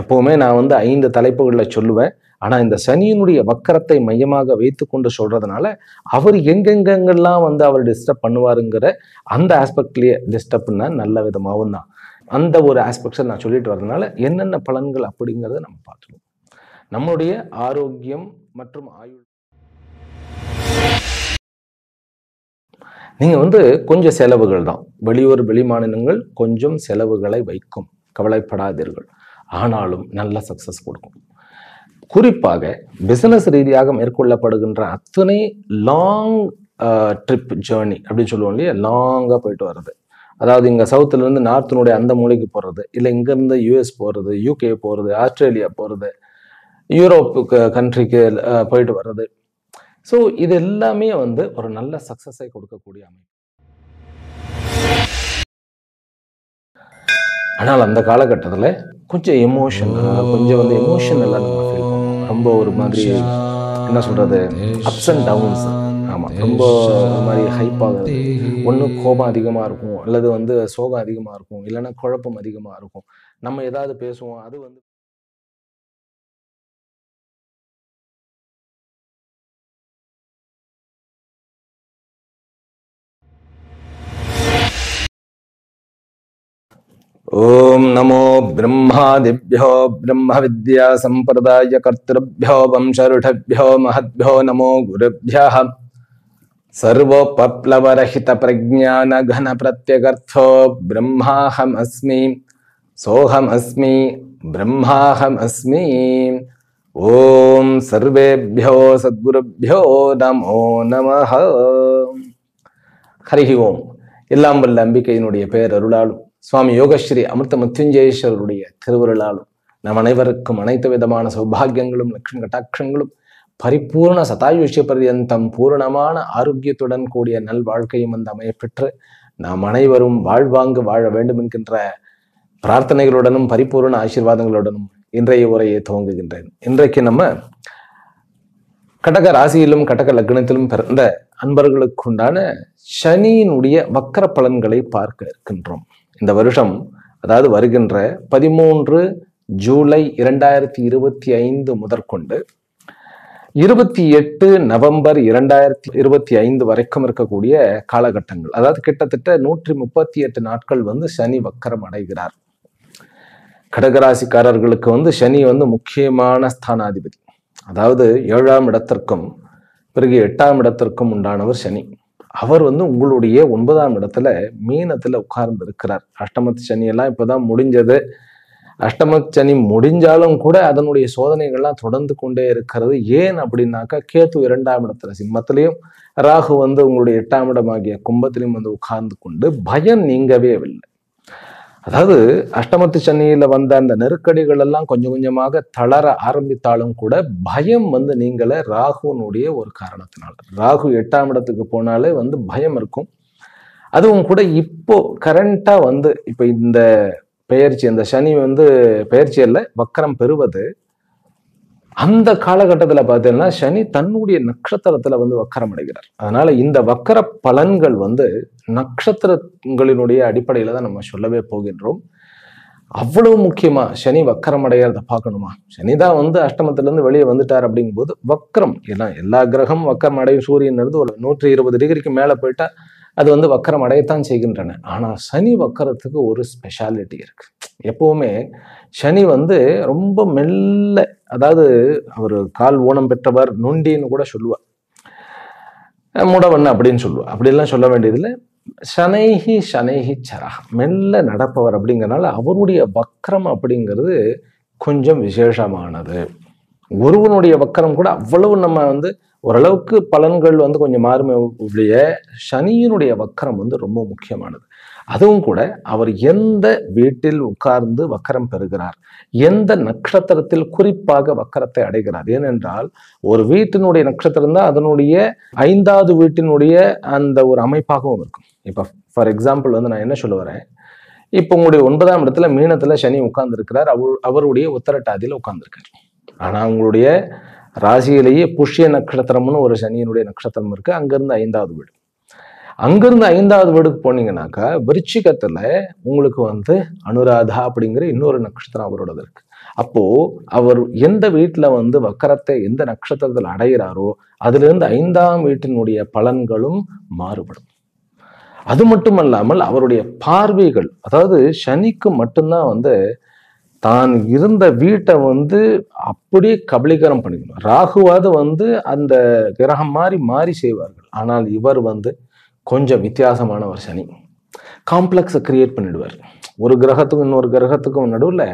எப்பவுமே நான் வந்து 5 தலைப்புகளில் சொல்லுவேன். ஆனா இந்த சனியினுடைய வக்கரத்தை மையமாக வைத்துக்கொண்டு சொல்றதுனால அவர் எங்கெங்கெல்லாம் வந்து அவர் டிஸ்டர்ப் பண்ணுவாருங்கிற அந்த ஆஸ்பெக்ட்லயே டிஸ்டர்ப்னா நல்ல விதமாகவும் தான் அந்த ஒரு ஆஸ்பெக்ட்ஸை நான் சொல்லிட்டு வரதுனால என்னென்ன பலன்கள் அப்படிங்கிறத நம்ம பார்த்துருவோம். நம்முடைய ஆரோக்கியம் மற்றும் ஆயுள் நீங்க வந்து கொஞ்சம் செலவுகள் தான், வெளியூர் வெளி மாநிலங்கள் கொஞ்சம் செலவுகளை வைக்கும், கவலைப்படாதீர்கள். ஆனாலும் நல்ல சக்சஸ் கொடுக்கும். குறிப்பாக பிசினஸ் ரீதியாக மேற்கொள்ளப்படுகின்ற அத்தனை லாங் ட்ரிப் ஜேர்னி அப்படின்னு சொல்லுவோம் இல்லையா, லாங்காக போயிட்டு வர்றது. அதாவது இங்கே சவுத்துலேருந்து நார்த்தினுடைய அந்த மூலைக்கு போகிறது, இல்லை இங்கேருந்து யூஎஸ் போகிறது, யூகே போகிறது, ஆஸ்திரேலியா போகிறது, யூரோப்புக்கு கண்ட்ரிக்கு போயிட்டு வர்றது. ஸோ இது எல்லாமே வந்து ஒரு நல்ல சக்ஸஸை கொடுக்கக்கூடிய அமைப்பு. ஆனால் அந்த காலகட்டத்தில் கொஞ்சம் கொஞ்சம் வந்து எமோஷனலாக நம்ம ஃபீல் பண்ணுவோம். ரொம்ப ஒரு மாதிரி என்ன சொல்கிறது, அப்ஸ் அண்ட் டவுன்ஸ். ஆமாம், ரொம்ப ஒரு மாதிரி ஹைப் ஆகுது. ஒன்று கோபம் அதிகமாக இருக்கும், அல்லது வந்து சோகம் அதிகமாக இருக்கும், இல்லைன்னா குழப்பம் அதிகமாக இருக்கும். நம்ம ஏதாவது பேசுவோம், அது வந்து ओम नमो ब्रह्मादिभ्यो ब्रह्म विद्या संप्रदाय कर्तृभ्यो वंशऋषभ्यो महद्भ्यो नमो गुरुभ्यः सर्वोपप्लवरहित प्रज्ञान घन प्रत्यगर्थो ब्रह्माहमस्मि सोहमस्मि ब्रह्माहमस्मि। ओम सर्वेभ्यो सद्गुरुभ्यो नमो नमः। हरि ओम। எல்லாம் வல்ல அம்பிகையினுடைய பெயர் அருளாலும் சுவாமி யோகஸ்ரீ அமிர்த மிருத்யுஞ்சயேஸ்வரருடைய திருவருளாலும் நம் அனைவருக்கும் அனைத்து விதமான சௌபாகியங்களும் லட்சுமி கட்டாட்சங்களும் பரிபூர்ண சதாயுஷ்ய பர்யந்தம் பூரணமான ஆரோக்கியத்துடன் கூடிய நல் வாழ்க்கையும் அந்த அமைய பெற்று நாம் அனைவரும் வாழ்வாங்கு வாழ வேண்டும் என்கின்ற பிரார்த்தனைகளுடனும் பரிபூர்ண ஆசீர்வாதங்களுடனும் இன்றைய உரையை துவங்குகின்றேன். இன்றைக்கு நம்ம கடக ராசியிலும் கடக லக்னத்திலும் பிறந்த அன்பர்களுக்குண்டான சனியினுடைய வக்கர பலன்களை பார்க்க இருக்கின்றோம். இந்த வருஷம், அதாவது வருகின்ற 13 ஜூலை 2025 முதற்கொண்டு 28 நவம்பர் 2025 வரைக்கும் இருக்கக்கூடிய காலகட்டங்கள், அதாவது கிட்டத்தட்ட 138 நாட்கள் வந்து சனி வக்கரம் அடைகிறார். கடகராசிக்காரர்களுக்கு வந்து சனி வந்து முக்கியமான ஸ்தானாதிபதி. அதாவது 7ஆம் இடத்திற்கும் பிறகு 8ஆம் இடத்திற்கும் உண்டானவர் சனி. அவர் வந்து உங்களுடைய 9ஆம் இடத்துல மீனத்துல உட்கார்ந்து இருக்கிறார். அஷ்டமத்து சனி எல்லாம் இப்பதான் முடிஞ்சது. அஷ்டமத்து சனி முடிஞ்சாலும் கூட அதனுடைய சோதனைகள்லாம் தொடர்ந்து கொண்டே இருக்கிறது. ஏன் அப்படின்னாக்கா, கேத்து 2ஆம் இடத்துல சிம்மத்திலையும், ராகு வந்து உங்களுடைய 8ஆம் இடமாகிய கும்பத்திலையும் வந்து உட்கார்ந்து கொண்டு பயம் நீங்கவே இல்லை. அதாவது அஷ்டமத்து சனியில வந்த அந்த நெருக்கடிகள் எல்லாம் கொஞ்சம் கொஞ்சமாக தளர ஆரம்பித்தாலும் கூட பயம் வந்து நீங்கள ராகுனுடைய ஒரு காரணத்தினால. ராகு 8ஆம் இடத்துக்கு போனாலே வந்து பயம் இருக்கும். அதுவும் கூட இப்போ கரண்டா வந்து இப்ப இந்த பெயர்ச்சி, அந்த சனி வந்து பெயர்ச்சி அல்ல, வக்கரம் பெறுவது, அந்த காலகட்டத்துல பார்த்தீங்கன்னா சனி தன்னுடைய நட்சத்திரத்துல வந்து வக்கரம் அடைகிறார். அதனால இந்த வக்கர பலன்கள் வந்து நட்சத்திரங்களினுடைய அடிப்படையில தான் நம்ம சொல்லவே போகின்றோம். அவ்வளவு முக்கியமா சனி வக்கரம் அடைகிறத பார்க்கணுமா? சனிதான் வந்து அஷ்டமத்துல இருந்து வெளியே வந்துட்டார் அப்படிங்கும்போது வக்கரம், ஏன்னா எல்லா கிரகம் வக்கரம் அடையும். சூரியன் இருந்து ஒரு 120 டிகிரிக்கு மேல போயிட்டா அது வந்து வக்கரம் அடையத்தான் செய்கின்றன. ஆனா சனி வக்கரத்துக்கு ஒரு ஸ்பெஷாலிட்டி இருக்கு. எப்பவுமே சனி வந்து ரொம்ப மெல்ல, அதாவது அவர் கால் ஊனம் பெற்றவர், நொண்டின்னு கூட சொல்லுவார், முடவன் அப்படின்னு சொல்லுவார். அப்படிலாம் சொல்ல வேண்டியதில்லை. சனைஹி சனைஹி சரா, மெல்ல நடப்பவர். அப்படிங்கிறனால அவருடைய வக்கரம் அப்படிங்கிறது கொஞ்சம் விசேஷமானது. ஒருவனுடைய வக்கரம் கூட அவ்வளவு நம்ம வந்து ஓரளவுக்கு பலன்கள் வந்து கொஞ்சம் மாறுமே ஒழிய, சனியினுடைய வக்கரம் வந்து ரொம்ப முக்கியமானது. அதுவும் கூட அவர் எந்த வீட்டில் உட்கார்ந்து வக்கரம் பெறுகிறார், எந்த நட்சத்திரத்தில் குறிப்பாக வக்கரத்தை அடைகிறார். ஏனென்றால் ஒரு வீட்டினுடைய நட்சத்திரம் தான் அதனுடைய 5வது வீட்டினுடைய அந்த ஒரு அமைப்பாகவும் இருக்கும். இப்போ ஃபார் எக்ஸாம்பிள் வந்து நான் என்ன சொல்ல வரேன், இப்போ உங்களுடைய 9ஆம் இடத்துல மீனத்துல சனி உட்கார்ந்து இருக்கிறார். அவருடைய உத்தரட்டாதியில உட்கார்ந்துருக்கார். ஆனா உங்களுடைய ராசியிலேயே புஷ்ய நட்சத்திரம்னு ஒரு சனியினுடைய நட்சத்திரம் இருக்கு. அங்கிருந்து 5வது வீடு. அங்கிருந்து 5வது வீடுக்கு போனீங்கன்னாக்கா விருச்சிகத்துல உங்களுக்கு வந்து அனுராதா அப்படிங்கிற இன்னொரு நட்சத்திரம் அவரோடது இருக்கு. அப்போ அவர் எந்த வீட்டுல வந்து வக்கரத்தை எந்த நட்சத்திரத்தில் அடைகிறாரோ அதுல இருந்து 5ஆம் வீட்டினுடைய பலன்களும் மாறுபடும். அது மட்டுமல்லாமல் அவருடைய பார்வைகள், அதாவது சனிக்கு மட்டும்தான் வந்து தான் இருந்த வீட்டை வந்து அப்படியே கபலீகரம் பண்ணிக்கணும். ராகுவாவது வந்து அந்த கிரகம் மாறி மாறி செய்வார்கள். ஆனால் இவர் வந்து கொஞ்சம் வித்தியாசமானவர். சனி காம்ப்ளெக்ஸை கிரியேட் பண்ணிடுவார். ஒரு கிரகத்துக்கும் இன்னொரு கிரகத்துக்கும் நடுவில்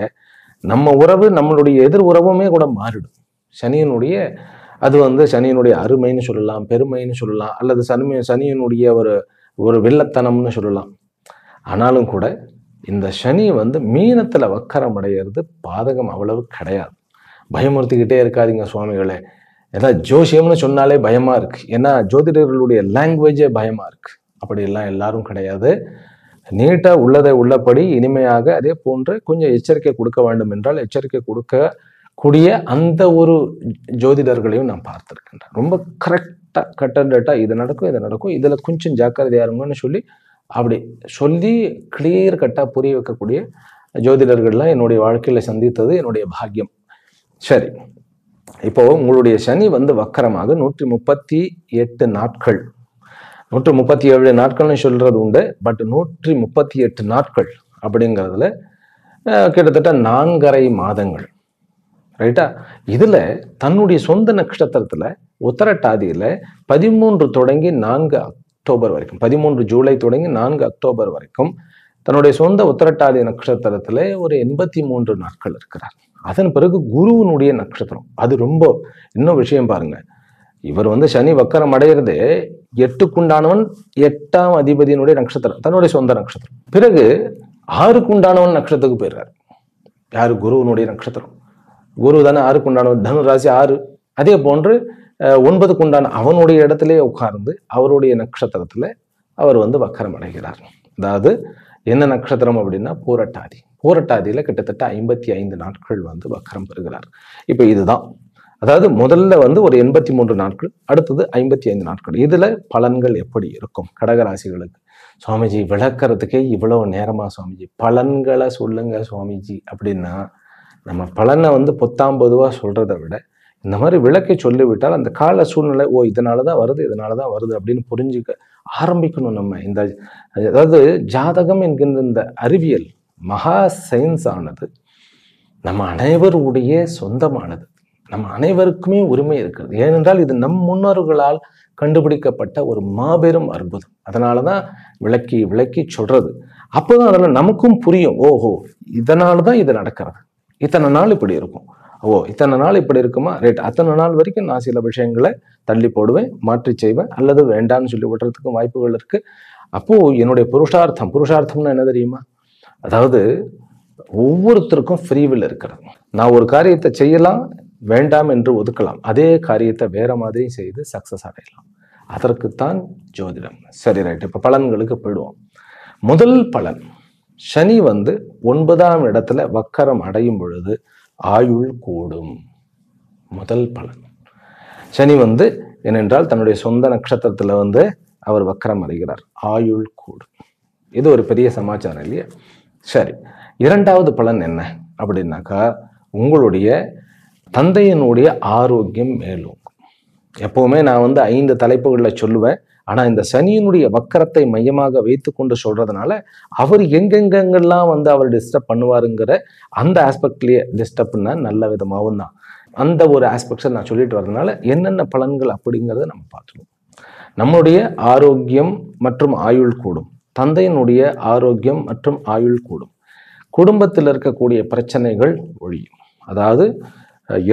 நம்ம உறவு நம்மளுடைய எதிர் உறவுமே கூட மாறிடும். சனியினுடைய அது வந்து சனியினுடைய அருமைன்னு சொல்லலாம், பெருமைன்னு சொல்லலாம், அல்லது சனியினுடைய ஒரு வில்லத்தனம்னு சொல்லலாம். ஆனாலும் கூட இந்த சனி வந்து மீனத்துல வக்கரம் அடைகிறது பாதகம் அவ்வளவு கிடையாது. பயமுறுத்திக்கிட்டே இருக்காதீங்க சுவாமிகளே, ஏதாவது ஜோசியம்னு சொன்னாலே பயமா இருக்கு, ஏன்னா ஜோதிடர்களுடைய லாங்குவேஜே பயமா இருக்கு. அப்படியெல்லாம் எல்லாரும் கிடையாது. நீட்டா உள்ளதை உள்ளபடி இனிமையாக, அதே போன்று கொஞ்சம் எச்சரிக்கை கொடுக்க வேண்டும் என்றால் எச்சரிக்கை கொடுக்க கூடிய அந்த ஒரு ஜோதிடர்களையும் நான் பார்த்திருக்கின்றேன். ரொம்ப கரெக்டா கட்டண்டா இது நடக்கும் இதுல கொஞ்சம் ஜாக்கிரதையா இருங்கன்னு சொல்லி அப்படி சொல்லி கிளியர் கட்டா புரிய வைக்கக்கூடிய ஜோதிடர்கள்லாம் என்னுடைய வாழ்க்கையில சந்தித்தது என்னுடைய பாக்கியம். சரி, இப்போ உங்களுடைய சனி வந்து வக்கரமாக 138 நாட்கள், 137 நாட்கள்னு சொல்றது உண்டு, பட் 138 நாட்கள் அப்படிங்கிறதுல கிட்டத்தட்ட 4.5 மாதங்கள், ரைட்டா? இதுல தன்னுடைய சொந்த நட்சத்திரத்துல உத்தரட்டாதியில 13 தொடங்கி 4 அக்டோபர் வரைக்கும், 13 ஜூலை தொடங்கி 4 அக்டோபர் வரைக்கும் தன்னுடைய சொந்த உத்தரட்டாதி நட்சத்திரத்துல ஒரு 83 நாட்கள் இருக்கிறார். அதன் பிறகு குருவினுடைய நட்சத்திரம், அது ரொம்ப இன்னும் விஷயம் பாருங்க. இவர் வந்து சனி வக்கரம் அடைகிறது 8க்குண்டானவன் 8ஆம் அதிபதியினுடைய நட்சத்திரம், தன்னுடைய சொந்த நட்சத்திரம். பிறகு 6க்குண்டானவன் நட்சத்திரத்துக்கு போயிடுறாரு. யாரு? குருவினுடைய நட்சத்திரம். குரு தானே 6க்குண்டானவன், தனு ராசி 6. அதே போன்று 9க்குண்டான அவனுடைய இடத்திலே உட்கார்ந்து அவருடைய நட்சத்திரத்துல அவர் வந்து வக்கரம் அடைகிறார். அதாவது என்ன நட்சத்திரம் அப்படின்னா பூரட்டாதி. பூரட்டாதியில கிட்டத்தட்ட 55 நாட்கள் வந்து வக்கரம் பெறுகிறார். இப்ப இதுதான், அதாவது முதல்ல வந்து ஒரு 83 நாட்கள், அடுத்தது 55 நாட்கள். இதுல பலன்கள் எப்படி இருக்கும் கடகராசிகளுக்கு? சுவாமிஜி விளக்கறதுக்கே இவ்வளவு நேரமா சுவாமிஜி, பலன்களை சொல்லுங்க சுவாமிஜி அப்படின்னா, நம்ம பலனை வந்து பொத்தாம்பதுவா சொல்றதை விட இந்த மாதிரி விளக்கை சொல்லிவிட்டால் அந்த கால சூழ்நிலை, ஓ இதனாலதான் வருது அப்படின்னு புரிஞ்சுக்க ஆரம்பிக்கணும். நம்ம இந்த அதாவது ஜாதகம் என்கின்ற இந்த அறிவியல் மகா சயின்ஸ் ஆனது நம்ம அனைவருடைய சொந்தமானது, நம்ம அனைவருக்குமே உரிமை இருக்கிறது. ஏனென்றால் இது நம் முன்னோர்களால் கண்டுபிடிக்கப்பட்ட ஒரு மாபெரும் அற்புதம். அதனாலதான் விளக்கி விளக்கி சொல்றது. அப்போதான் அதில் நமக்கும் புரியும், ஓஹோ இதனாலதான் இது நடக்கிறது, இத்தனை நாள் இப்படி இருக்கும், ஓ இத்தனை நாள் இப்படி இருக்குமா, ரைட், அத்தனை நாள் வரைக்கும் நான் சில விஷயங்களை தள்ளி போடுவேன், மாற்றி செய்வேன், அல்லது வேண்டான்னு சொல்லி விடுறதுக்கும் வாய்ப்புகள் இருக்கு. அப்போ என்னுடைய புருஷார்த்தம்னா என்ன தெரியுமா? அதாவது ஒவ்வொருத்தருக்கும் ஃப்ரீவில் இருக்கிறது. நான் ஒரு காரியத்தை செய்யலாம், வேண்டாம் என்று ஒதுக்கலாம், அதே காரியத்தை வேற மாதிரி செய்து சக்சஸ் அடையலாம். அதற்குத்தான் ஜோதிடம். சரி, ரைட், இப்ப பலன்களுக்கு போயிடுவோம். முதல் பலன், சனி வந்து 9ஆம் இடத்துல வக்கரம் அடையும் பொழுது ஆயுள் கூடும். முதல் பலன், சனி வந்து ஏனென்றால் தன்னுடைய சொந்த நட்சத்திரத்துல வந்து அவர் வக்கரம் அடைகிறார், ஆயுள் கூடும். இது ஒரு பெரிய சமாச்சாரம் இல்லையா? சரி, இரண்டாவது பலன் என்ன அப்படின்னாக்கா, உங்களுடைய தந்தையினுடைய ஆரோக்கியம் மேலும். எப்பவுமே நான் வந்து 5 தலைப்புகளில் சொல்லுவேன். ஆனா இந்த சனியினுடைய வக்கரத்தை மையமாக வைத்து கொண்டு சொல்றதுனால அவர் எங்கெங்கெல்லாம் வந்து அவர் டிஸ்டர்ப் பண்ணுவாருங்கிற அந்த ஆஸ்பெக்ட்லயே, டிஸ்டர்ப்னா நல்ல விதமாகவும் தான், அந்த ஒரு ஆஸ்பெக்ட்ஸை நான் சொல்லிட்டு வர்றதுனால என்னென்ன பலன்கள் அப்படிங்கிறத நம்ம பார்த்துருவோம். நம்முடைய ஆரோக்கியம் மற்றும் ஆயுள் கூடும், தந்தையினுடைய ஆரோக்கியம் மற்றும் ஆயுள் கூடும், குடும்பத்தில் இருக்கக்கூடிய பிரச்சனைகள் ஒழியும். அதாவது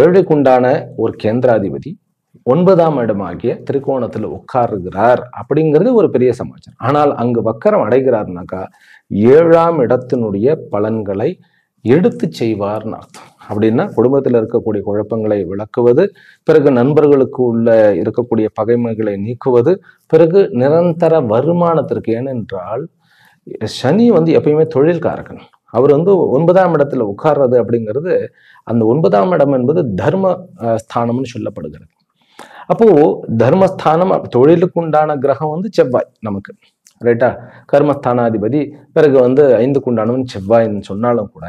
7க்குண்டான ஒரு கேந்திராதிபதி 9ஆம் இடமாகிய திரிகோணத்துல உட்காருகிறார் அப்படிங்கிறது ஒரு பெரிய சமாச்சாரம். ஆனால் அங்கு வக்கரம் அடைகிறார்னாக்கா 7ஆம் இடத்தினுடைய பலன்களை எடுத்து செய்வார்னு அர்த்தம். அப்படின்னா குடும்பத்தில் இருக்கக்கூடிய குழப்பங்களை விளக்குவது, பிறகு நண்பர்களுக்கு உள்ள இருக்கக்கூடிய பகைமைகளை நீக்குவது, பிறகு நிரந்தர வருமானத்திற்கு. ஏனென்றால் சனி வந்து எப்பயுமே தொழில்காரகன். அவர் வந்து 9ஆம் இடத்துல உட்கார்றது அப்படிங்கிறது, அந்த 9ஆம் இடம் என்பது தர்ம ஸ்தானம்னு சொல்லப்படுகிறது. அப்போ தர்மஸ்தானம் தொழிலுக்கு உண்டான கிரகம் வந்து செவ்வாய் நமக்கு, ரைட்டா? கர்மஸ்தானாதிபதி பிறகு வந்து 5க்கு உண்டானவன் செவ்வாய்ன்னு சொன்னாலும் கூட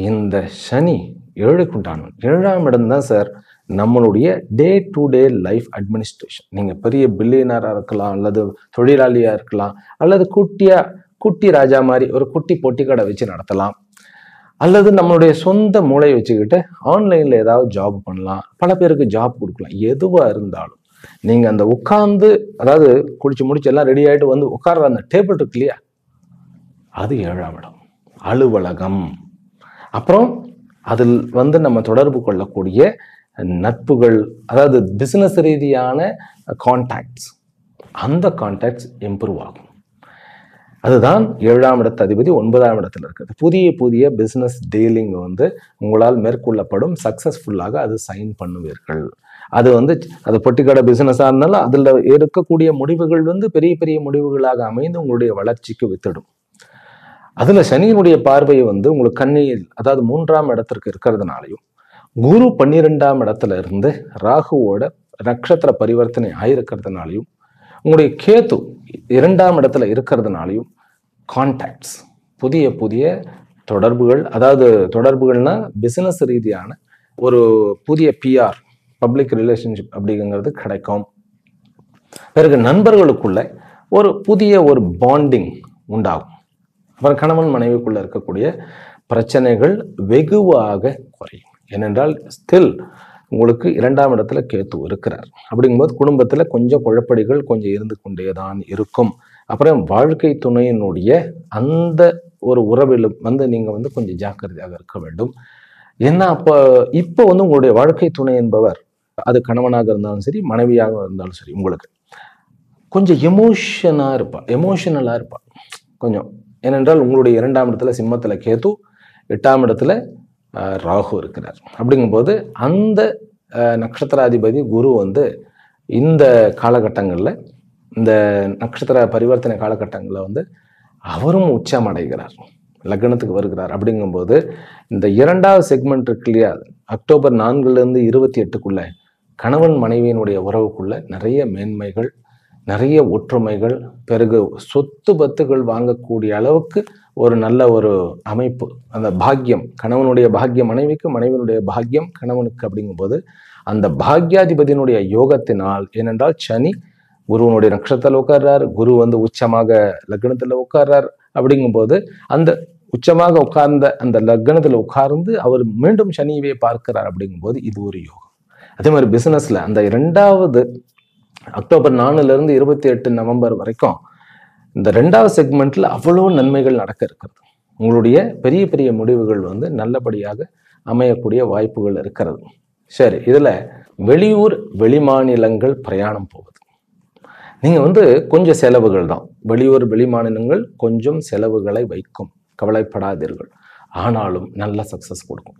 இந்த சனி 7க்கு உண்டானவன். 7ஆம் இடம் தான் சார் நம்மளுடைய day to day life administration. நீங்க பெரிய பில்லியனரா இருக்கலாம், அல்லது தொழிலாளியா இருக்கலாம், அல்லது குட்டி ராஜா மாதிரி ஒரு குட்டி பொட்டி கடை வச்சு நடத்தலாம், அல்லது நம்மளுடைய சொந்த மூளை வச்சுக்கிட்டு ஆன்லைன்ல ஏதாவது ஜாப் பண்ணலாம், பல பேருக்கு ஜாப் கொடுக்கலாம். எதுவா இருந்தாலும் நீங்க அந்த உட்கார்ந்து, அதாவது குடிச்சு முடிச்சு எல்லாம் ரெடி ஆயிட்டு வந்து உட்கார்ற அந்த டேபிள் இருக்கு இல்லையா, அது 7ஆம் இடம், அலுவலகம். அப்புறம் அதில் வந்து நம்ம தொடர்பு கொள்ளக்கூடிய நட்புகள், அதாவது பிசினஸ் ரீதியான கான்டாக்ட்ஸ், அந்த கான்டாக்ட்ஸ் இம்ப்ரூவ் ஆகும். அதுதான் 7ஆம் இடத்து அதிபதி 9ஆம் இடத்துல இருக்குது. புதிய பிசினஸ் டீலிங் வந்து உங்களால் மேற்கொள்ளப்படும், சக்சஸ்ஃபுல்லாக அது சைன் பண்ணுவீர்கள். அது வந்து அது பொட்டிக்கடை பிசினஸா இருந்தாலும் அதுல இருக்கக்கூடிய முடிவுகள் வந்து பெரிய முடிவுகளாக அமைந்து உங்களுடைய வளர்ச்சிக்கு வித்திடும். அதுல சனியினுடைய பார்வை வந்து உங்களுக்கு கன்னியில், அதாவது 3ஆம் இடத்திற்கு இருக்கிறதுனாலையும், குரு 12ஆம் இடத்துல இருந்து ராகுவோட நட்சத்திர பரிவர்த்தனை ஆயிருக்கிறதுனாலையும், உங்களுடைய கேது 2ஆம் இடத்துல இருக்கிறதுனாலையும் கான்டாக்ட்ஸ், புதிய தொடர்புகள், அதாவது தொடர்புகள்னா பிசினஸ் ரீதியான ஒரு புதிய பிஆர், பப்ளிக் ரிலேஷன்ஷிப் அப்படிங்கிறது கிடைக்கும். பிறகு நண்பர்களுக்குள்ள ஒரு புதிய பாண்டிங் உண்டாகும். அப்புறம் கணவன் மனைவிக்குள்ள இருக்கக்கூடிய பிரச்சனைகள் வெகுவாக குறையும். ஏனென்றால் ஸ்டில் உங்களுக்கு 2ஆம் இடத்துல கேத்து இருக்கிறார். அப்படிங்கும்போது குடும்பத்துல கொஞ்சம் குழப்படிகள் கொஞ்சம் இருந்து கொண்டேதான் இருக்கும். அப்புறம் வாழ்க்கை துணையினுடைய அந்த ஒரு உறவிலும் வந்து நீங்க வந்து கொஞ்சம் ஜாக்கிரதையாக இருக்க வேண்டும். ஏன்னா இப்போ வந்து உங்களுடைய வாழ்க்கை துணை என்பவர், அது கணவனாக இருந்தாலும் சரி, மனைவியாக இருந்தாலும் சரி, உங்களுக்கு கொஞ்சம் எமோஷனலா இருப்பா கொஞ்சம். ஏனென்றால் உங்களுடைய 2ஆம் இடத்துல சிம்மத்துல கேது, 8ஆம் இடத்துல ராகு இருக்கிறார். அப்படிங்கும்போது அந்த நட்சத்திராதிபதி குரு வந்து இந்த காலகட்டங்களில், இந்த நட்சத்திர பரிவர்த்தனை காலகட்டங்களில் வந்து அவரும் உச்சம் அடைகிறார், லக்னத்துக்கு வருகிறார். அப்படிங்கும்போது இந்த 2வது செக்மெண்ட் இருக்கு இல்லையா, அக்டோபர் 4லேருந்து 28க்குள்ள கணவன் மனைவியினுடைய உறவுக்குள்ள நிறைய மேன்மைகள், நிறைய ஒற்றுமைகள், பிறகு சொத்து பத்துகள் வாங்கக்கூடிய அளவுக்கு ஒரு நல்ல ஒரு அமைப்பு, அந்த பாக்கியம், கணவனுடைய பாக்கியம் மனைவிக்கு, மனைவியினுடைய பாக்கியம் கணவனுக்கு. அப்படிங்கும்போது அந்த பாக்யாதிபதியினுடைய யோகத்தினால், ஏனென்றால் சனி குருவனுடைய நட்சத்திரத்தில் உட்கார்றார், குரு வந்து உச்சமாக லக்னத்துல உட்கார்றார். அப்படிங்கும்போது அந்த உச்சமாக உட்கார்ந்த அந்த லக்னத்துல உட்கார்ந்து அவர் மீண்டும் சனியவே பார்க்கிறார். அப்படிங்கும்போது இது ஒரு யோகம். அதே மாதிரி பிசினஸ்ல அந்த 2வது அக்டோபர் 4லேருந்து 28 நவம்பர் வரைக்கும் இந்த 2வது செக்மெண்ட்ல அவ்வளோ நன்மைகள் நடக்க இருக்கிறது. உங்களுடைய பெரிய முடிவுகள் வந்து நல்லபடியாக அமையக்கூடிய வாய்ப்புகள் இருக்கிறது. சரி, இதுல வெளியூர் வெளிமாநிலங்கள் பிரயாணம் போகுது. நீங்க வந்து கொஞ்சம் செலவுகள் தான், வெளியூர் வெளிமாநிலங்கள் கொஞ்சம் செலவுகளை வைக்கும், கவலைப்படாதீர்கள். ஆனாலும் நல்ல சக்சஸ் கொடுக்கும்.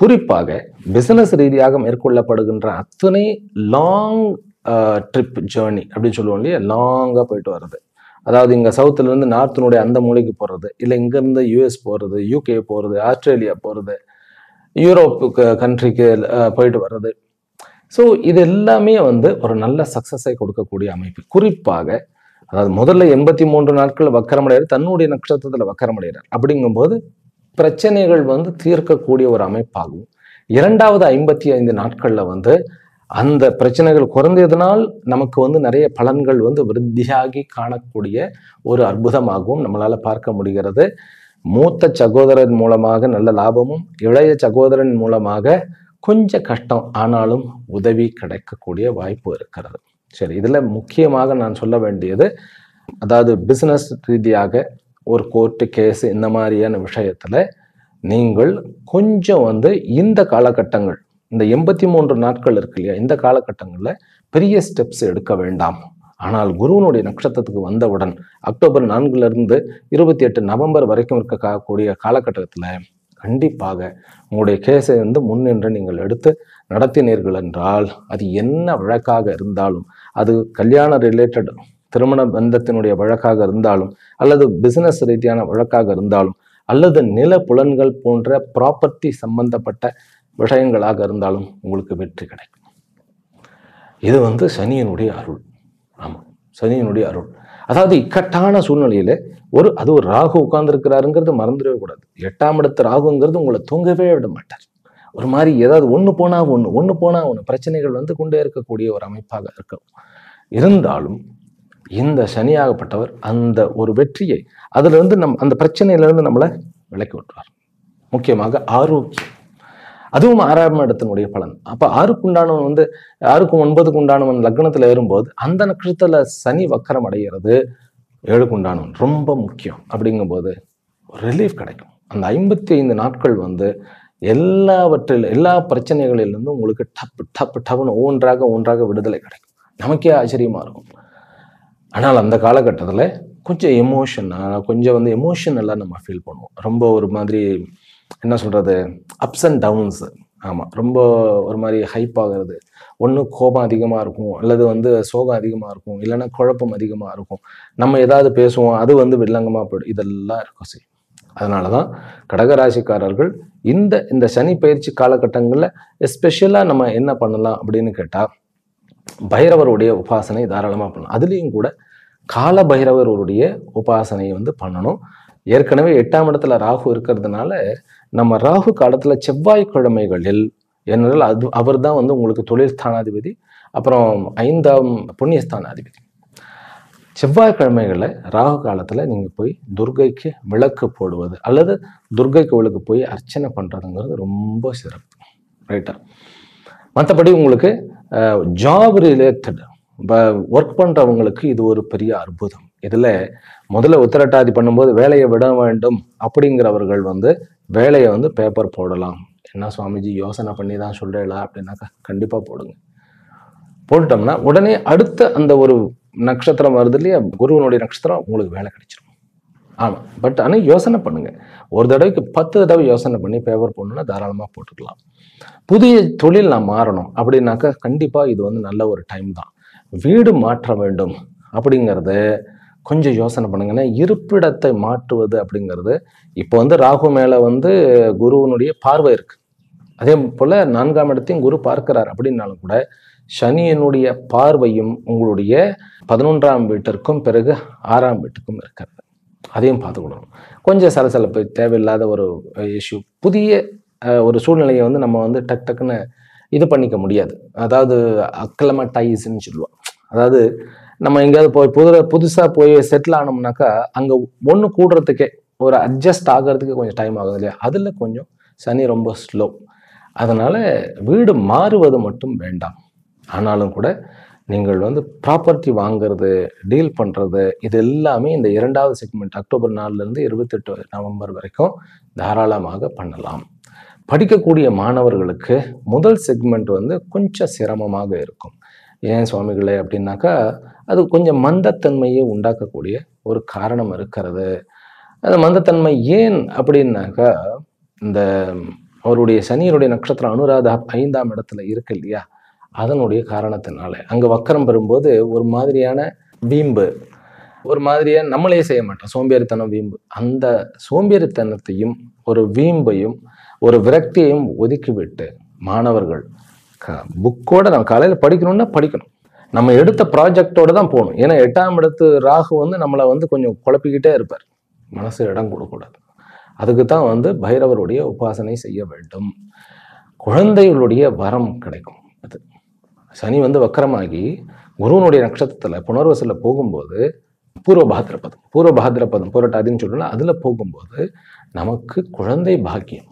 குறிப்பாக பிசினஸ் ரீதியாக மேற்கொள்ளப்படுகின்ற அத்தனை லாங் ட்ரிப் ஜேர்னி அப்படின்னு சொல்லுவோம் இல்லையா, லாங்கா போயிட்டு வர்றது, அதாவது இங்க சவுத்துல இருந்து நார்த்தினுடைய அந்த மூலைக்கு போறது, இல்லை இங்க இருந்து யூஎஸ் போறது, யூகே போறது, ஆஸ்திரேலியா போறது, யூரோப்புக்கு கண்ட்ரிக்கு போயிட்டு வர்றது. ஸோ இது எல்லாமே வந்து ஒரு நல்ல சக்சஸை கொடுக்கக்கூடிய அமைப்பு. குறிப்பாக அதாவது முதல்ல 83 நாட்கள் வக்கரமடைகிறார், தன்னுடைய நட்சத்திரத்துல வக்கரமடைகிறார். அப்படிங்கும்போது பிரச்சனைகள் வந்து தீர்க்கக்கூடிய ஒரு அமைப்பாகும். 2வது 55 நாட்கள்ல வந்து அந்த பிரச்சனைகள் குறைந்ததுனால் நமக்கு வந்து நிறைய பலன்கள் வந்து விருத்தியாகி காணக்கூடிய ஒரு அற்புதமாகவும் நம்மளால பார்க்க முடிகிறது. மூத்த சகோதரன் மூலமாக நல்ல லாபமும், இளைய சகோதரன் மூலமாக கொஞ்சம் கஷ்டம், ஆனாலும் உதவி கிடைக்கக்கூடிய வாய்ப்பு இருக்கிறது. சரி, இதுல முக்கியமாக நான் சொல்ல வேண்டியது, அதாவது பிசினஸ் ரீதியாக ஒரு கோர்ட்டு கேஸ் இந்த மாதிரியான விஷயத்துல நீங்கள் கொஞ்சம் வந்து இந்த காலகட்டங்கள், இந்த 83 நாட்கள் இருக்கு இல்லையா, இந்த காலகட்டங்கள்ல பெரிய ஸ்டெப்ஸ் எடுக்க வேண்டாம். ஆனால் குருவனுடைய நட்சத்திரத்துக்கு வந்தவுடன் அக்டோபர் 4லேருந்து 28 நவம்பர் வரைக்கும் இருக்கக்கூடிய காலகட்டத்துல கண்டிப்பாக உங்களுடைய கேஸை வந்து முன்னின்று நீங்கள் எடுத்து நடத்தினீர்கள் என்றால், அது என்ன வழக்காக இருந்தாலும், அது கல்யாண ரிலேட்டட் திருமண பந்தத்தினுடைய வழக்காக இருந்தாலும், அல்லது பிசினஸ் ரீதியான வழக்காக இருந்தாலும், அல்லது நில புலன்கள் போன்ற ப்ராப்பர்ட்டி சம்பந்தப்பட்ட விஷயங்களாக இருந்தாலும் உங்களுக்கு வெற்றி கிடைக்கும். இது வந்து சனியினுடைய அருள். ஆமாம், சனியினுடைய அருள். அதாவது இக்கட்டான சூழ்நிலையில அது ஒரு ராகு உட்கார்ந்துருக்கிறாருங்கிறது மறந்துடவே கூடாது. 8ஆம் இடத்து ராகுங்கிறது உங்களை தூங்கவே விட மாட்டார். ஒரு மாதிரி ஏதாவது ஒன்று போனா ஒன்று பிரச்சனைகள் வந்து கொண்டே இருக்கக்கூடிய ஒரு அமைப்பாக இருக்கும். இருந்தாலும் இந்த சனியாகப்பட்டவர் அந்த ஒரு வெற்றியை அதுல இருந்து அந்த பிரச்சனையில இருந்து நம்மளை விலக்கி விட்டுறார். முக்கியமாக ஆரோக்கியம், அதுவும் 6ஆம் இடத்தினுடைய பலன். அப்ப 6க்கு உண்டானவன் வந்து 6க்கும் 9க்கு உண்டானவன் லக்னத்துல ஏறும்போது அந்த நட்சத்திரத்துல சனி வக்கரம் அடைகிறது 7க்கு உண்டானவன் ரொம்ப முக்கியம். அப்படிங்கும்போது ரிலீஃப் கிடைக்கும். அந்த 55 நாட்கள் வந்து எல்லா பிரச்சனைகளிலிருந்தும் உங்களுக்கு டப்புன்னு ஒன்றாக விடுதலை கிடைக்கும். நமக்கே ஆச்சரியமா இருக்கும். ஆனால் அந்த காலகட்டத்தில் கொஞ்சம் கொஞ்சம் வந்து எமோஷனலாக நம்ம ஃபீல் பண்ணுவோம். ரொம்ப ஒரு மாதிரி என்ன சொல்றது, அப்ஸ் அண்ட் டவுன்ஸ். ஆமாம், ரொம்ப ஒரு மாதிரி ஹைப் ஆகிறது. ஒன்று கோபம் அதிகமாக இருக்கும், அல்லது வந்து சோகம் அதிகமாக இருக்கும், இல்லைன்னா குழப்பம் அதிகமாக இருக்கும். நம்ம ஏதாவது பேசுவோம், அது வந்து வில்லங்கமாக போயிடும். இதெல்லாம் இருக்கும். சரி, அதனால தான் கடகராசிக்காரர்கள் இந்த சனி பயிற்சி காலகட்டங்களில் எஸ்பெஷலாக நம்ம என்ன பண்ணலாம் அப்படின்னு கேட்டால், பைரவருடைய உபாசனை தாராளமாக பண்ணலாம். அதுலேயும் கூட கால பைரவருடைய உபாசனையை வந்து பண்ணணும். ஏற்கனவே 8ஆம் இடத்துல ராகு இருக்கிறதுனால நம்ம ராகு காலத்துல செவ்வாய்க்கிழமைகளில் ஏனென்றால் அவர் தான் வந்து உங்களுக்கு தொழில் ஸ்தானாதிபதி, அப்புறம் 5ஆம் புண்ணியஸ்தானாதிபதி. செவ்வாய்க்கிழமைகளில் ராகு காலத்துல நீங்க போய் துர்கைக்கு விளக்கு போடுவது அல்லது துர்கை கோவிலுக்கு போய் அர்ச்சனை பண்றதுங்கிறது ரொம்ப சிறப்பு. ரைட்டா? மற்றபடி உங்களுக்கு ஜாப் ரிலேட்டட் ஒர்க் பண்றவங்களுக்கு இது ஒரு பெரிய அற்புதம். இதுல முதல்ல உத்திரட்டாதி பண்ணும்போது வேலையை விட வேண்டும் அப்படிங்கிறவர்கள் வந்து வேலையை வந்து பேப்பர் போடலாம். என்ன சுவாமிஜி யோசனை பண்ணி தான் சொல்றீங்களா அப்படின்னாக்கா கண்டிப்பா போடுங்க. போட்டோம்னா உடனே அடுத்த அந்த ஒரு நட்சத்திரம் வருது இல்லையா, குருவனுடைய நட்சத்திரம், உங்களுக்கு வேலை கிடைச்சிடும். ஆமா, பட் ஆனால் யோசனை பண்ணுங்க. ஒரு தடவைக்கு 10 தடவை யோசனை பண்ணி பேப்பர் போடணும்னா தாராளமாக போட்டுக்கலாம். புதிய தொழில் நான் மாறணும் அப்படின்னாக்கா கண்டிப்பா இது வந்து நல்ல ஒரு டைம் தான். வீடு மாற்ற வேண்டும் அப்படிங்கிறது கொஞ்சம் யோசனை பண்ணுங்கன்னா, இருப்பிடத்தை மாற்றுவது அப்படிங்கிறது இப்போ வந்து ராகு மேல வந்து குருவனுடைய பார்வை இருக்கு. அதே போல 4ஆம் இடத்தையும் குரு பார்க்கிறார். அப்படின்னாலும் கூட சனியினுடைய பார்வையும் உங்களுடைய 11ஆம் வீட்டிற்கும் பிறகு 6ஆம் வீட்டுக்கும் இருக்கிறது. அதையும் பார்த்துக்கணும். கொஞ்சம் சலசலப்பு, தேவையில்லாத ஒரு இஷ்யூ, புதிய ஒரு சூழ்நிலையை வந்து நம்ம வந்து டக்குன்னு இது பண்ணிக்க முடியாது. அதாவது அக்லமடைஸ்ன்னு சொல்லுவோம். அதாவது நம்ம எங்கேயாவது போய் புதுசாக போய் செட்டில் ஆனோம்னாக்கா அங்கே ஒன்று கூடுறதுக்கே ஒரு அட்ஜஸ்ட் ஆகிறதுக்கு கொஞ்சம் டைம் ஆகுது இல்லையா, அதில் கொஞ்சம் சனி ரொம்ப ஸ்லோ. அதனால வீடு மாறுவது மட்டும் வேண்டாம். ஆனாலும் கூட நீங்கள் வந்து ப்ராப்பர்ட்டி வாங்குறது, டீல் பண்ணுறது, இது எல்லாமே இந்த 2வது செக்மெண்ட் அக்டோபர் 4லேருந்து 28 நவம்பர் வரைக்கும் தாராளமாக பண்ணலாம். படிக்கக்கூடிய மாணவர்களுக்கு முதல் செக்மெண்ட் வந்து கொஞ்சம் சிரமமாக இருக்கும். ஏன் சுவாமிகளே அப்படின்னாக்கா, அது கொஞ்சம் மந்தத்தன்மையை உண்டாக்கக்கூடிய ஒரு காரணம் இருக்கிறது. அந்த மந்தத்தன்மை ஏன் அப்படின்னாக்கா, இந்த அவருடைய சனியினுடைய நட்சத்திரம் அனுராதா 5ஆம் இடத்துல இருக்கு இல்லையா, அதனுடைய காரணத்தினால அங்க வக்கரம் பெறும்போது ஒரு மாதிரியான வீம்பு, ஒரு மாதிரியான நம்மளே செய்ய மாட்டோம், சோம்பேறித்தனம், வீம்பு. அந்த சோம்பேறித்தனத்தையும் ஒரு வீம்பையும் ஒரு விரக்தியையும் ஒதுக்கிவிட்டு மாணவர்கள் புக்கோட நம்ம காலையில் படிக்கணும்னா படிக்கணும். நம்ம எடுத்த ப்ராஜெக்டோட தான் போகணும். ஏன்னா 8ஆம் இடத்து ராகு வந்து நம்மளை வந்து கொஞ்சம் குழப்பிக்கிட்டே இருப்பார். மனசு இடம் கொடுக்கூடாது. அதுக்கு தான் வந்து பைரவருடைய உபாசனை செய்ய வேண்டும். குழந்தைகளுடைய வரம் கிடைக்கும். அது சனி வந்து வக்கரமாகி குருவனுடைய நட்சத்திரத்துல புனர்வசுல போகும்போது பூர்வ பாத்திரபதம் புரட்டாதின்னு சொல்லலாம், அதுல போகும்போது நமக்கு குழந்தை பாக்கியம்.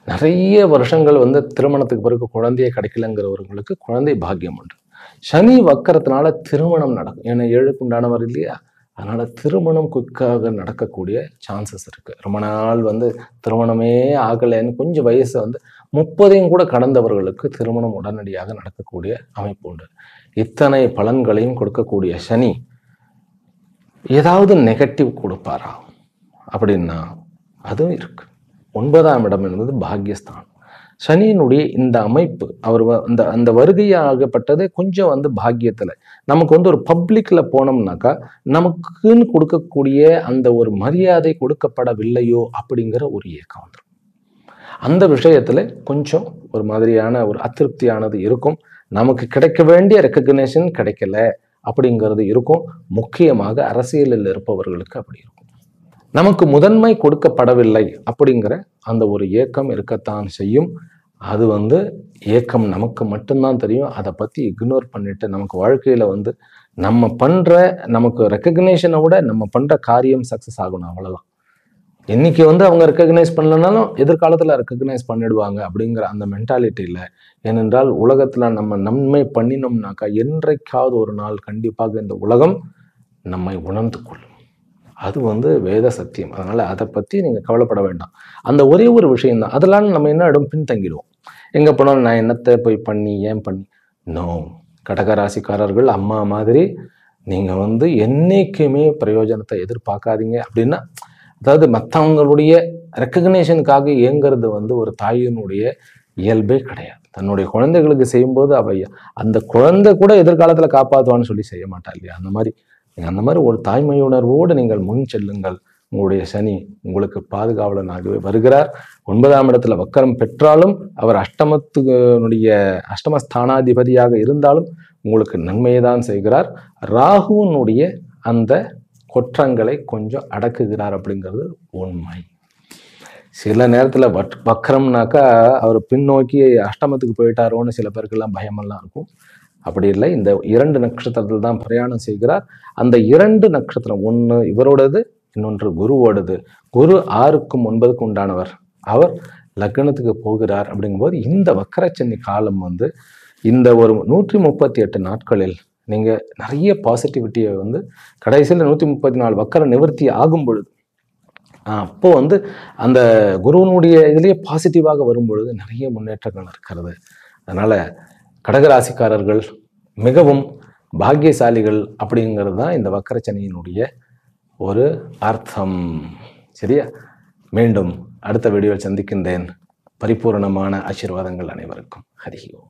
நிறைய வருஷங்கள் வந்து திருமணத்துக்கு பிறகு குழந்தையே கிடைக்கலங்கிறவர்களுக்கு குழந்தை பாக்கியம் உண்டு. சனி வக்கரத்தினால திருமணம் நடக்கும். ஏன்னா 7க்கு உண்டானவர் இல்லையா, அதனால திருமணம் குயிக்காக நடக்கக்கூடிய சான்சஸ் இருக்கு. ரொம்ப நாள் வந்து திருமணமே ஆகலைன்னு கொஞ்சம் வயசு வந்து 30 கூட கடந்தவர்களுக்கு திருமணம் உடனடியாக நடக்கக்கூடிய அமைப்பு உண்டு. இத்தனை பலன்களையும் கொடுக்கக்கூடிய சனி ஏதாவது நெகட்டிவ் கொடுப்பாரா அப்படின்னா அதுவும் இருக்கு. 9ஆம் இடம் என்பது பாக்கியஸ்தானம். சனியினுடைய இந்த அமைப்பு, அவர் அந்த வருகையாகப்பட்டது கொஞ்சம் வந்து பாக்கியத்துல நமக்கு வந்து ஒரு பப்ளிக்ல போனோம்னாக்கா நமக்குன்னு கொடுக்கக்கூடிய அந்த ஒரு மரியாதை கொடுக்கப்படவில்லையோ அப்படிங்கிற ஒரு ஏக்கம் வந்துடும். அந்த விஷயத்துல கொஞ்சம் ஒரு மாதிரியான ஒரு அதிருப்தியானது இருக்கும். நமக்கு கிடைக்க வேண்டிய ரெக்கக்னேஷன் கிடைக்கல அப்படிங்கிறது இருக்கும். முக்கியமாக அரசியலில் இருப்பவர்களுக்கு அப்படி இருக்கும். நமக்கு முதன்மை கொடுக்கப்படவில்லை அப்படிங்கிற அந்த ஒரு ஏக்கம் இருக்கத்தான் செய்யும். அது ஏக்கம் நமக்கு மட்டும்தான் தெரியும். அதை பற்றி இக்னோர் பண்ணிட்டு நமக்கு வாழ்க்கையில் நம்ம பண்ணுற நமக்கு ரெக்கக்னேஷனை விட நம்ம பண்ணுற காரியம் சக்ஸஸ் ஆகணும், அவ்வளோதான். இன்னைக்கு அவங்க ரெக்கக்னைஸ் பண்ணலனாலும் எதிர்காலத்தில் ரெக்கக்னைஸ் பண்ணிடுவாங்க அப்படிங்கிற அந்த மென்டாலிட்டி இல்லை. ஏனென்றால் உலகத்தில் நம்ம நன்மை பண்ணினோம்னாக்கா என்றைக்காவது ஒரு நாள் கண்டிப்பாக இந்த உலகம் நம்மை உணர்ந்து கொள்ளும். அது வேத சத்தியம். அதனால அதை பற்றி நீங்கள் கவலைப்பட வேண்டாம். அந்த ஒரே ஒரு விஷயம்தான். அதெல்லாம் நம்ம என்ன இடம் பின்தங்கிடுவோம். எங்கே போனாலும் நான் என்னத்தை போய் பண்ணி ஏன் பண்ணி நோ. கடகராசிக்காரர்கள் அம்மா மாதிரி நீங்கள் என்னைக்குமே பிரயோஜனத்தை எதிர்பார்க்காதீங்க. அப்படின்னா அதாவது மற்றவங்களுடைய ரெக்கக்னேஷனுக்காக இயங்கிறது ஒரு தாயினுடைய இயல்பே கிடையாது. தன்னுடைய குழந்தைகளுக்கு செய்யும்போது அந்த குழந்தை கூட எதிர்காலத்தில் காப்பாற்றுவான்னு சொல்லி செய்ய மாட்டா இல்லையா? அந்த மாதிரி ஒரு தாய்மையுணர்வோடு நீங்கள் முன் செல்லுங்கள். உங்களுடைய சனி உங்களுக்கு பாதுகாவலனாகவே வருகிறார். 9ஆம் இடத்துல வக்கரம் பெற்றாலும் அவர் அஷ்டமஸ்தானாதிபதியாக இருந்தாலும் உங்களுக்கு நன்மையை தான் செய்கிறார். ராகுனுடைய அந்த குற்றங்களை கொஞ்சம் அடக்குகிறார் அப்படிங்கிறது உண்மை. சில நேரத்தில் வக்கரம்னாக்கா அவர் பின்னோக்கி அஷ்டமத்துக்கு போயிட்டாரோன்னு சில பேருக்கெல்லாம் பயமெல்லாம் இருக்கும். அப்படி இல்லை. இந்த 2 நட்சத்திரத்தில் தான் பிரயாணம் செய்கிறார். அந்த 2 நட்சத்திரம், ஒன்று இவரோடது, இன்னொன்று குருவோடது. குரு 6க்கும் 9க்கும் உண்டானவர். அவர் லக்னத்துக்கு போகிறார். அப்படிங்கும்போது இந்த வக்கரச்சனி காலம் இந்த ஒரு 138 நாட்களில் நீங்கள் நிறைய பாசிட்டிவிட்டியை கடைசியில் 134 வக்கர நிவர்த்தி ஆகும் பொழுது அப்போ அந்த குருவனுடைய இதுலேயே பாசிட்டிவாக வரும் பொழுது நிறைய முன்னேற்றங்கள் இருக்கிறது. அதனால கடகராசிக்காரர்கள் மிகவும் பாக்கியசாலிகள் அப்படிங்கிறது தான் இந்த வக்கரச்சனியினுடைய ஒரு அர்த்தம். சரியா? மீண்டும் அடுத்த வீடியோவில் சந்திக்கின்றேன். பரிபூரணமான ஆசீர்வாதங்கள் அனைவருக்கும். ஹரி ஓம்.